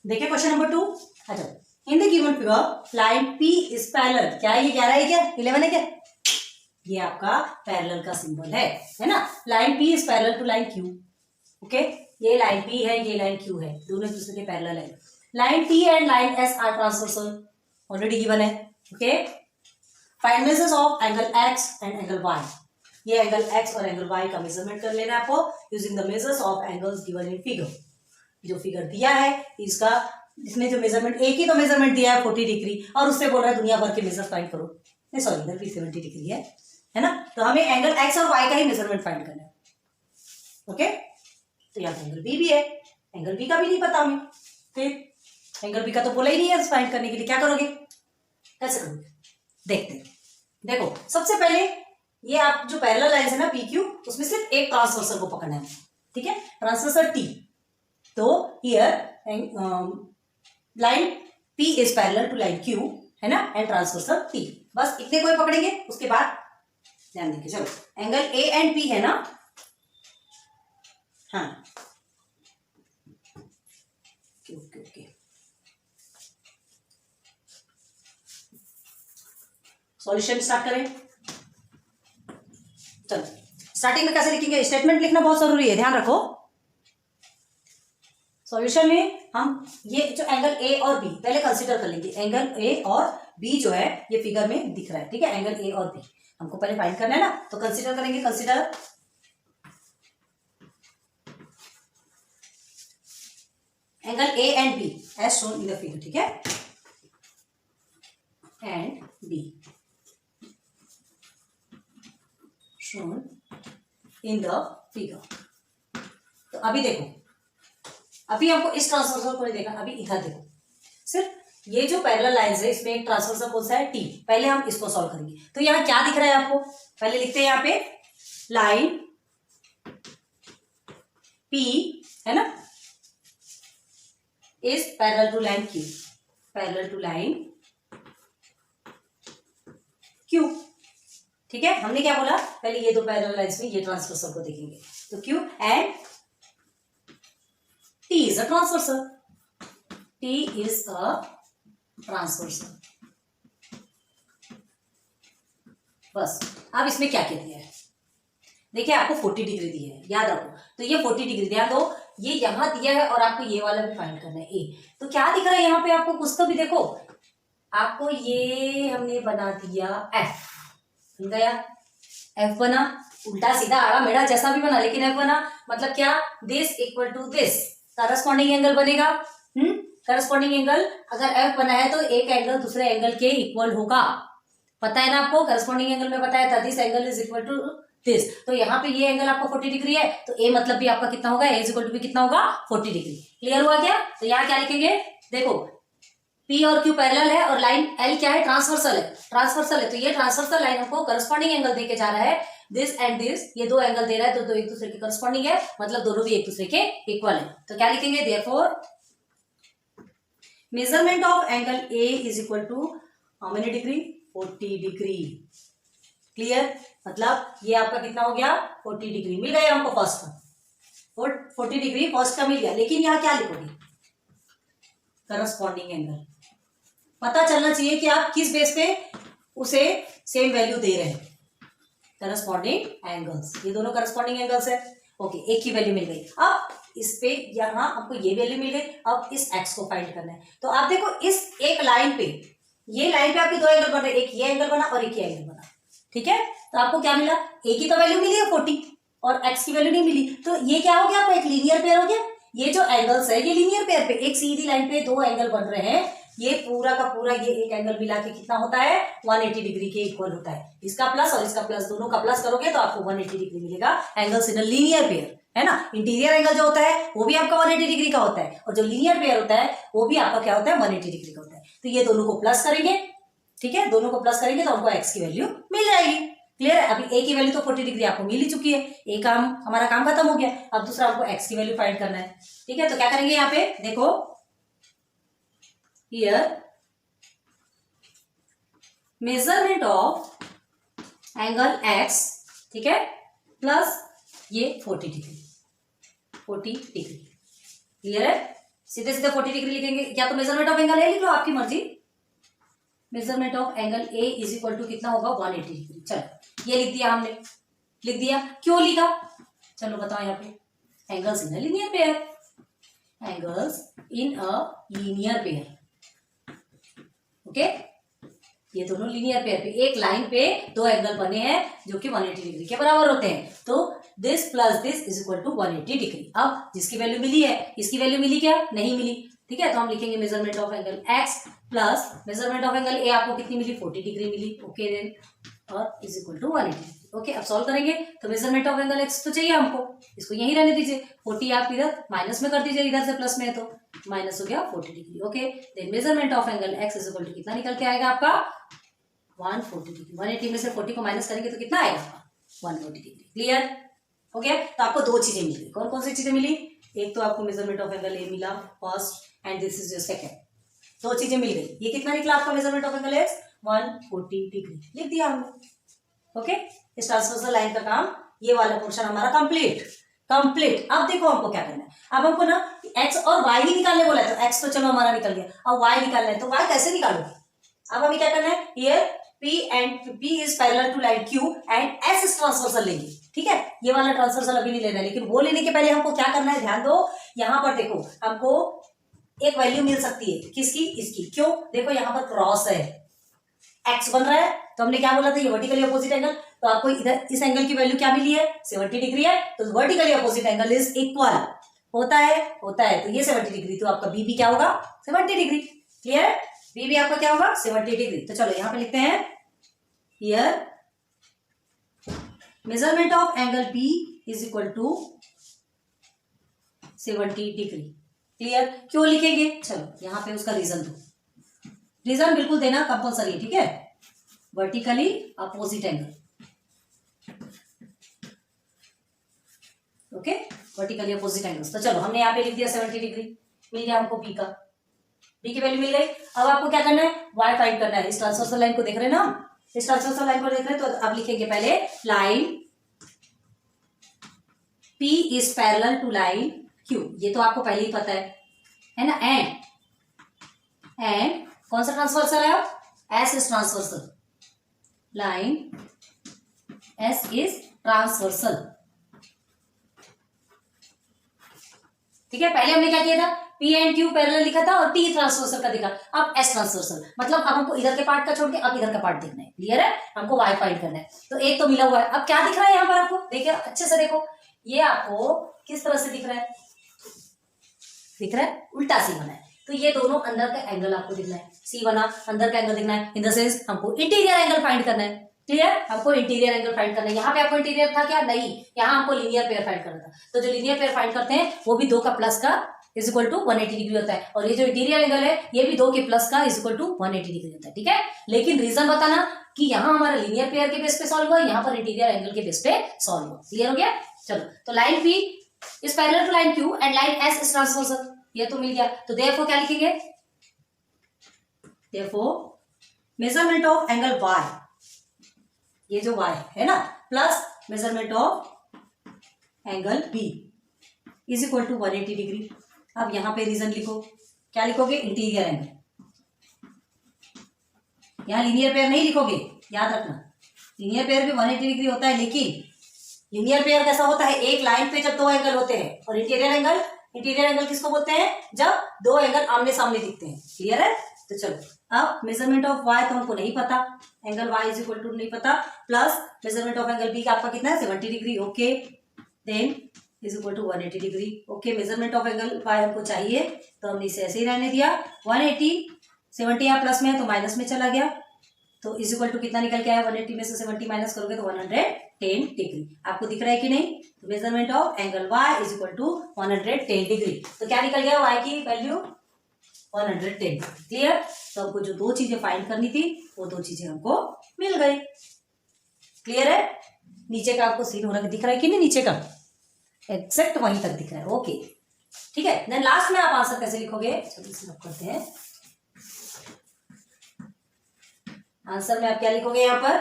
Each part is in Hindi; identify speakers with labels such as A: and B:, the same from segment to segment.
A: देखिए क्वेश्चन नंबर 2। अच्छा, in the given figure line P is parallel, क्या है ये 11 है क्या 11 है क्या, ये आपका पैरेलल का सिंबल है ना। Line P is parallel to line Q, okay, ये लाइन P है, ये लाइन Q है, दोनों एक दूसरे के पैरेलल है। Line T and line S are transversal, already given है, okay. Find measures of angle X and angle Y, ये एंगल X और एंगल Y का मेजरमेंट कर लेना है आपको using the measures of angles given in figure. जो फिगर दिया है इसका, इसमें जो मेजरमेंट, एक ही तो मेजरमेंट दिया है 40 डिग्री, और उससे बोल रहा है दुनिया भर के मेजर फाइंड करो, नहीं सॉरी इधर भी 70 डिग्री है ना। तो हमें एंगल X और Y का ही मेजरमेंट फाइंड करना है, ओके। तो यहाँ एंगल B भी है, एंगल B का भी नहीं पता हमें, फिर एंगल B का तो बोला ही नहीं है फाइंड करने के लिए, क्या करोगे, कैसे करोगे, देखते हैं। देखो सबसे पहले ये आप जो पैरेलल लाइंस है ना PQ, उसमें सिर्फ एक ट्रांसवर्सल को पकड़ना है, ठीक है, ट्रांसवर्सल T। तो here line P is parallel to line Q है ना, एंड ट्रांसवर्सल T, बस इतने को ही पकड़ेंगे। उसके बाद ध्यान देखिए, चलो एंगल A एंड P है ना, हाँ ओके ओके, सॉल्यूशन स्टार्ट करें। चलो स्टार्टिंग में कैसे लिखेंगे, स्टेटमेंट लिखना बहुत जरूरी है, ध्यान रखो। सॉल्यूशन में हम ये जो एंगल A और B पहले कंसीडर कर लेंगे, एंगल A और B जो है ये फिगर में दिख रहा है, ठीक है, एंगल A और B हमको पहले फाइंड करना है ना, तो कंसीडर करेंगे, consider angle A and B as shown in the figure, ठीक है, and B shown in the figure. तो अभी देखो, अभी हमको इस ट्रांसवर्सल को नहीं देखा, अभी इधर देखो, सिर्फ ये जो पैरेलल लाइंस है इसमें एक ट्रांसवर्सल कौन सा है T, पहले हम इसको सॉल्व करेंगे। तो यहाँ क्या दिख रहा है आपको, पहले लिखते हैं यहाँ पे लाइन P है ना is parallel to line Q, parallel to line Q, ठीक है। हमने क्या बोला, पहले ये दो पैरेलल लाइंस में ये ट्रांसवर्सल को देखेंगे, तो Q and T is a transversal. T is a transversal. बस अब इसमें क्या क्या दिया है, देखिए आपको 40 डिग्री दिया है, याद रखो। तो ये 40 डिग्री ध्यान दो, ये यहां दिया है और आपको ये वाला भी फाइंड करना है A। तो क्या दिख रहा है यहाँ पे आपको, कुछ तो भी देखो, आपको ये हमने बना दिया F, बन गया F बना, उल्टा सीधा आड़ा मेड़ा जैसा भी बना, लेकिन F बना, मतलब क्या, this equal to this, corresponding angle बनेगा। करस्पॉन्डिंग एंगल अगर F बना है तो एक एंगल दूसरे एंगल के इक्वल होगा, पता है ना आपको, करस्पॉन्डिंग एंगल में बताया था this angle is equal to this. तो यहाँ पे ये एंगल आपका 40 डिग्री है, तो A मतलब भी आपका कितना होगा, A इज इक्वल टू भी कितना होगा 40 डिग्री। क्लियर हुआ क्या। तो यहाँ क्या लिखेंगे, देखो P और Q पैरेलल है और लाइन L क्या है, ट्रांसवर्सल है, ट्रांसवर्सल है, तो ये ट्रांसवर्सल लाइन हमको करस्पॉन्डिंग एंगल देके जा रहा है, दिस एंड दिस, ये दो एंगल दे रहा है, तो दो एक दूसरे के करस्पॉन्डिंग है, मतलब दोनों भी एक दूसरे के इक्वल है। तो क्या लिखेंगे, therefore measurement of angle A is equal to how many degree, 40 degree. Clear, मतलब ये आपका कितना हो गया, 40 डिग्री मिल गया हमको फर्स्ट का, 40 डिग्री फर्स्ट का मिल गया। लेकिन यहाँ क्या लिखोगे, करस्पॉन्डिंग एंगल, पता चलना चाहिए कि आप किस बेस पे उसे सेम वैल्यू दे रहे हैं। करस्पॉन्डिंग एंगल्स, ये दोनों करस्पॉन्डिंग एंगल्स है, ओके, एक ही वैल्यू मिल गई। अब इस पे यहाँ आपको ये वैल्यू मिल गई, अब इस x को फाइंड करना है। तो आप देखो इस एक लाइन पे, ये लाइन पे आपके दो एंगल बन रहे, एक ये एंगल बना और एक ये एंगल बना, ठीक है। तो आपको क्या मिला, एक ही तो वैल्यू मिली है 40 और x की वैल्यू नहीं मिली, तो ये क्या हो गया, आपको एक लीनियर पेयर हो गया। ये जो एंगल्स है ये लीनियर पेयर पे, एक सीधी लाइन पे दो एंगल बन रहे हैं, ये पूरा का पूरा ये एक एंगल मिला के कितना होता है, 180 डिग्री के इक्वल होता है। इसका प्लस और इसका प्लस दोनों का प्लस करोगे तो आपको 180 डिग्री मिलेगा, angles in a linear pair, है ना। इंटीरियर एंगल जो होता है वो भी आपका 180 डिग्री का होता है, और जो लीनियर पेयर होता है वो भी आपका क्या होता है, 180 डिग्री का होता है। तो ये दोनों को प्लस करेंगे, ठीक है, दोनों को प्लस करेंगे तो हमको x की वैल्यू मिल जाएगी। क्लियर है, अभी a की वैल्यू तो 40 डिग्री आपको मिल ही चुकी है, एक काम हमारा काम खत्म हो गया। अब दूसरा हमको x की वैल्यू फाइंड करना है, ठीक है। तो क्या करेंगे, यहाँ पे देखो, here measurement of angle x, ठीक है, प्लस ये 40 डिग्री, 40 डिग्री। क्लियर है, सीधे सीधे 40 डिग्री लिखेंगे, या तो मेजरमेंट ऑफ एंगल ए लिख लो, आपकी मर्जी। Measurement of angle A is equal to कितना होगा 180 डिग्री। चलो ये लिख दिया हमने, लिख दिया। क्यों लिखा, चलो बताओ यहाँ पे। Angles in a linear pair, angles in a linear pair, okay. ये दोनों लीनियर पेयर पे एक लाइन पे दो एंगल बने हैं जो कि 180 डिग्री के बराबर होते हैं, तो this plus this is equal to 180 degree. अब जिसकी वैल्यू मिली है, इसकी वैल्यू मिली क्या, नहीं मिली, ठीक है। तो हम लिखेंगे measurement of angle x plus measurement of angle ए आपको कितनी मिली, 40 डिग्री मिली, ओके देन, और इज इक्वल टू 180। ओके, अब सॉल्व करेंगे तो मेजरमेंट ऑफ एंगल x तो चाहिए हमको, इसको यहीं रहने दीजिए। 40 आप इधर माइनस में कर दीजिए, इधर से प्लस में है तो माइनस हो गया 40 degree. Okay, then measurement of angle x is equal to कितना निकल के आएगा आपका 140 डिग्री। 180 में से 40 को माइनस करेंगे तो कितना आएगा आपका 140 डिग्री। क्लियर हो गया। तो आपको दो चीजें मिली, कौन कौन सी चीजें मिली, एक तो आपको मेजरमेंट ऑफ एंगल ए मिला first and this is your second, दो चीजें मिल गई। ये कितना निकला आपका measurement of angle x 140 degree, लिख दिया हमने। ओके, इस ट्रांसवर्सल लाइन का काम, ये वाला पोर्शन हमारा कंप्लीट। अब देखो हमको क्या करना है, अब हमको ना x और y ही निकालने बोला है, तो x तो चलो हमारा निकल गया, अब y निकालना है। तो y कैसे निकालोगे, अब हमें क्या करना है, here P is parallel to line Q and S is transversal लेंगे, ठीक है। ये वाला ट्रांसवर्सल अभी नहीं लेना है, लेकिन वो लेने के पहले हमको क्या करना है, ध्यान दो। यहाँ पर देखो हमको एक वैल्यू मिल सकती है, किसकी, इसकी। क्यों, देखो यहाँ पर क्रॉस है, एक्स बन रहा है, तो हमने क्या बोला था, ये वर्टिकली अपोजिट एंगल, तो आपको इधर इस एंगल की वैल्यू क्या मिली है, 70 डिग्री है, तो vertically opposite angle is equal होता है, तो ये 70 डिग्री, तो आपका बी भी क्या होगा 70 डिग्री। क्लियर है, बी भी आपका क्या होगा 70 डिग्री। तो चलो यहाँ पे लिखते हैं, here measurement of angle B is equal to 70 degree. Clear, क्यों लिखेंगे, चलो यहाँ पे उसका रीजन दो, रीजन बिल्कुल देना कंपलसरी है, ठीक है। Vertically opposite angle, okay, vertically opposite angles. तो चलो हमने यहाँ पे लिख दिया 70 डिग्री, मिल गया हमको बी का, बी की वैल्यू मिल गई। अब आपको क्या करना है, y फाइंड करना है। इस ट्रांसवर्सल लाइन को देख रहे हैं ना, इस ट्रांसवर्सल लाइन को देख रहे हैं, तो अब लिखेंगे पहले line P is parallel to line Q, ये तो आपको पहले ही पता है ना। एंड कौन सा ट्रांसवर्सल है, S is transversal, line S is transversal, ठीक है। पहले हमने क्या किया था, P एंड Q पैरेलल लिखा था और T ट्रांसवर्सल का दिखा, अब S ट्रांसवर्सल, मतलब अब हमको इधर के पार्ट का छोड़ के अब इधर का पार्ट देखना है। क्लियर है, हमको y फाइंड करना है। तो एक तो मिला हुआ है, अब क्या दिख रहा है यहाँ पर आपको, देखिए अच्छे से देखो, ये आपको किस तरह से दिख रहा है, उल्टा सी बना है, तो ये दोनों अंदर का एंगल आपको दिखना है, सी बना, अंदर का एंगल दिखना है, इन द सेंस हमको इंटीरियर एंगल फाइंड करना है। क्लियर, हमको इंटीरियर एंगल फाइंड करना है। यहाँ पे आपको इंटीरियर था क्या, नहीं, यहाँ हमको लीनियर पेयर फाइंड करना था। तो जो लीनियर पेयर फाइंड करते हैं वो भी 2 का प्लस का इज इक्वल टू 180 डिग्री होता है, और ये जो इंटीरियर एंगल है ये भी 2 के प्लस का इज इक्वल टू 180 डिग्री होता है, ठीक है। लेकिन रीजन बताना कि यहाँ हमारा लीनियर पेयर के बेस पे सॉल्व हुआ, यहाँ पर इंटीरियर एंगल के बेस पे सॉल्व हुआ। क्लियर हो गया, चलो। तो line P is parallel to line Q and line S is transversal, ये तो मिल गया। तो देयरफॉर क्या लिखेंगे, therefore measurement of angle Y, ये जो y है ना, plus measurement of angle B is equal to 180 degree. अब यहाँ पे रीजन लिखो, क्या लिखोगे, इंटीरियर एंगल, यहाँ लीनियर पेयर नहीं लिखोगे, याद रखना। लीनियर पेयर भी 180 डिग्री होता है, लेकिन लीनियर पेयर कैसा होता है, एक लाइन पे जब 2 एंगल होते हैं, और इंटीरियर एंगल किसको बोलते हैं, जब 2 एंगल आमने सामने दिखते हैं। क्लियर है, तो चलो अब मेजरमेंट ऑफ y तो हमको नहीं पता, angle y is equal to नहीं पता, plus measurement of angle b का आपका कितना है 70 degree, okay, then is equal to 180 degree. Okay, measurement of angle y हमको चाहिए, तो हमने इसे ऐसे ही रहने दिया, 180, 70 यहाँ प्लस में है तो माइनस में चला गया, तो इज इक्वल टू कितना निकल के आया, 180 में से 70 माइनस करोगे तो 110 डिग्री। आपको दिख रहा है कि नहीं, तो measurement of angle y is equal to 110 degree. तो क्या निकल गया, y की वैल्यू 110। क्लियर, तो हमको जो 2 चीजें फाइंड करनी थी वो 2 चीजें हमको मिल गई। क्लियर है, नीचे का आपको सीन हो रहा है, दिख रहा है कि नहीं, नीचे का एग्जैक्ट वहीं तक दिख रहा है, ओके, ठीक है। देन लास्ट में आप आंसर कैसे लिखोगे, चलो इसे रख करते हैं। आंसर में आप क्या लिखोगे, यहाँ पर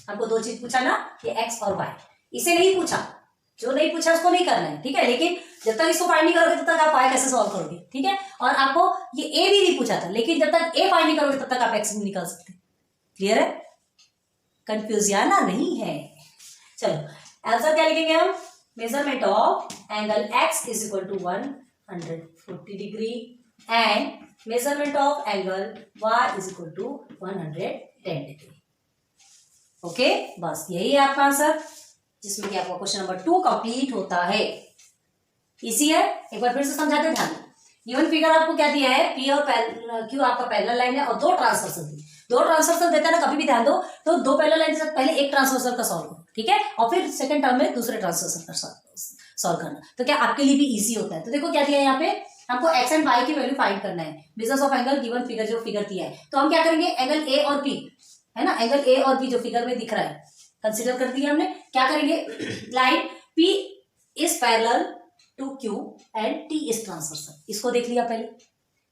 A: आपको 2 चीज पूछा ना, ये x और y, इसे नहीं पूछा, जो नहीं पूछा उसको नहीं करना है, ठीक है। लेकिन जब तक इसको फाइंड नहीं करोगे तब तक आप y कैसे सॉल्व करोगे, ठीक है। और आपको ये a भी नहीं पूछा था, लेकिन जब तक a फाइंड नहीं करोगे तब तक आप x नहीं निकाल सकते। क्लियर है? कंफ्यूज ना नहीं है। चलो आंसर क्या लिखेंगे हम? Measurement of angle x is equal to 140 degree and measurement of angle y is equal to 110 degree. Okay, बस यही है आपका आंसर, जिसमें कि आपका क्वेश्चन नंबर 2 कंप्लीट होता है। इसी है, एक बार फिर से समझाते हैं ध्यान। गिवन फिगर आपको क्या दिया है? P और Q आपका पैरेलल लाइन है और दो ट्रांसवर्सल दी। दो ट्रांसवर्सल देता है ना, कभी भी ध्यान दो तो दो पैरेलल लाइन के साथ पहले एक ट्रांसवर्सल का सॉल्व करो, ठीक है, और फिर सेकंड टर्म में दूसरे ट्रांसवर्सल का सॉल्व करना, तो क्या आपके लिए भी इजी होता है। तो देखो क्या दिया है यहाँ पे, हमको x एंड y की वैल्यू फाइंड करना है, business of angle given figure, जो फिगर दिया है। तो हम क्या करेंगे, एंगल A और P है ना, एंगल A और B जो फिगर में दिख रहा है कंसीडर कर दिया हमने। क्या करेंगे, line P is parallel to Q and T is transversal. इसको देख लिया पहले,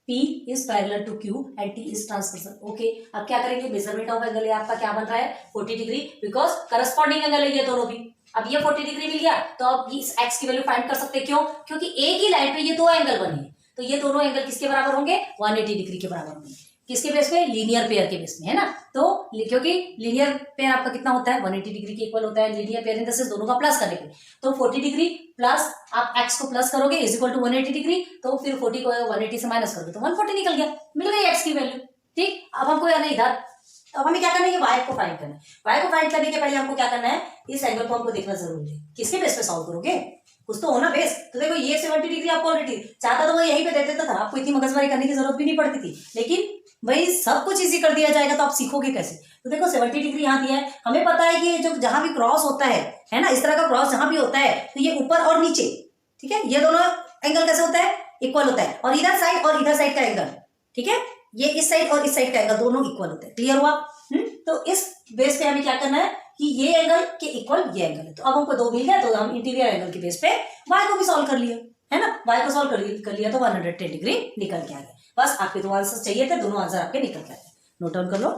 A: P is parallel to Q and T is transversal. Okay, अब क्या करेंगे, मेजरमेंट ऑफ एंगल आपका क्या बन रहा है 40 डिग्री, बिकॉज करस्पॉन्डिंग एंगल है ये दोनों भी। अब ये 40 डिग्री मिल गया तो अब इस x की वैल्यू फाइंड कर सकते हैं। क्यों? क्योंकि एक ही लाइन पे ये दो एंगल बने हैं, तो ये दोनों एंगल किसके बराबर होंगे? 180 डिग्री के बराबर होंगे। किसके बेस पे? लीनियर पेयर के बेस में, है ना। तो क्योंकि लीनियर पेयर आपका कितना होता है? 180 डिग्री के इक्वल होता है। Linear pair in the sense दोनों का प्लस करने पे, तो 40 डिग्री प्लस आप x को प्लस करोगे इज इक्वल टू 180 डिग्री, तो फिर 40 को 180 से माइनस करोगे तो 140 निकल गया, मिल गई x की वैल्यू। ठीक, अब हमको या नहीं इधर, अब हमें क्या करना है, y को फाइंड करना है। y को फाइंड करने के पहले हमको क्या करना है, इस एंगल को हमको देखना जरूरी है। किसके बेस पे सॉल्व करोगे? कुछ तो होना बेस। तो देखो ये 70 डिग्री आपको ऑलरेडी चाहता तो वो यहीं पे दे देता था, आपको इतनी मगजमारी करने की जरूरत भी नहीं पड़ती थी। लेकिन भाई सब कुछ इजी कर दिया जाएगा तो आप सीखोगे कैसे? तो देखो 70 डिग्री यहाँ दिया है, हमें पता है कि जो जहां भी क्रॉस होता है ना, इस तरह का क्रॉस जहां भी होता है तो ये ऊपर और नीचे, ठीक है, ये दोनों एंगल कैसे होता है? इक्वल होता है। और इधर साइड और इधर साइड का एंगल, ठीक है, ये इस साइड और इस साइड का एंगल दोनों इक्वल होते हैं। क्लियर हुआ? तो इस बेस पे हमें क्या करना है कि ये एंगल के इक्वल ये एंगल है। तो अब हमको दो मिल गया, तो हम इंटीरियर एंगल के बेस पे y को भी सॉल्व कर लिया, है ना। y को सॉल्व कर लिया तो 110 डिग्री निकल के आ गया। बस आपके दो आंसर चाहिए थे, दोनों आंसर आपके निकल के आ गए। नोट डाउन कर लो।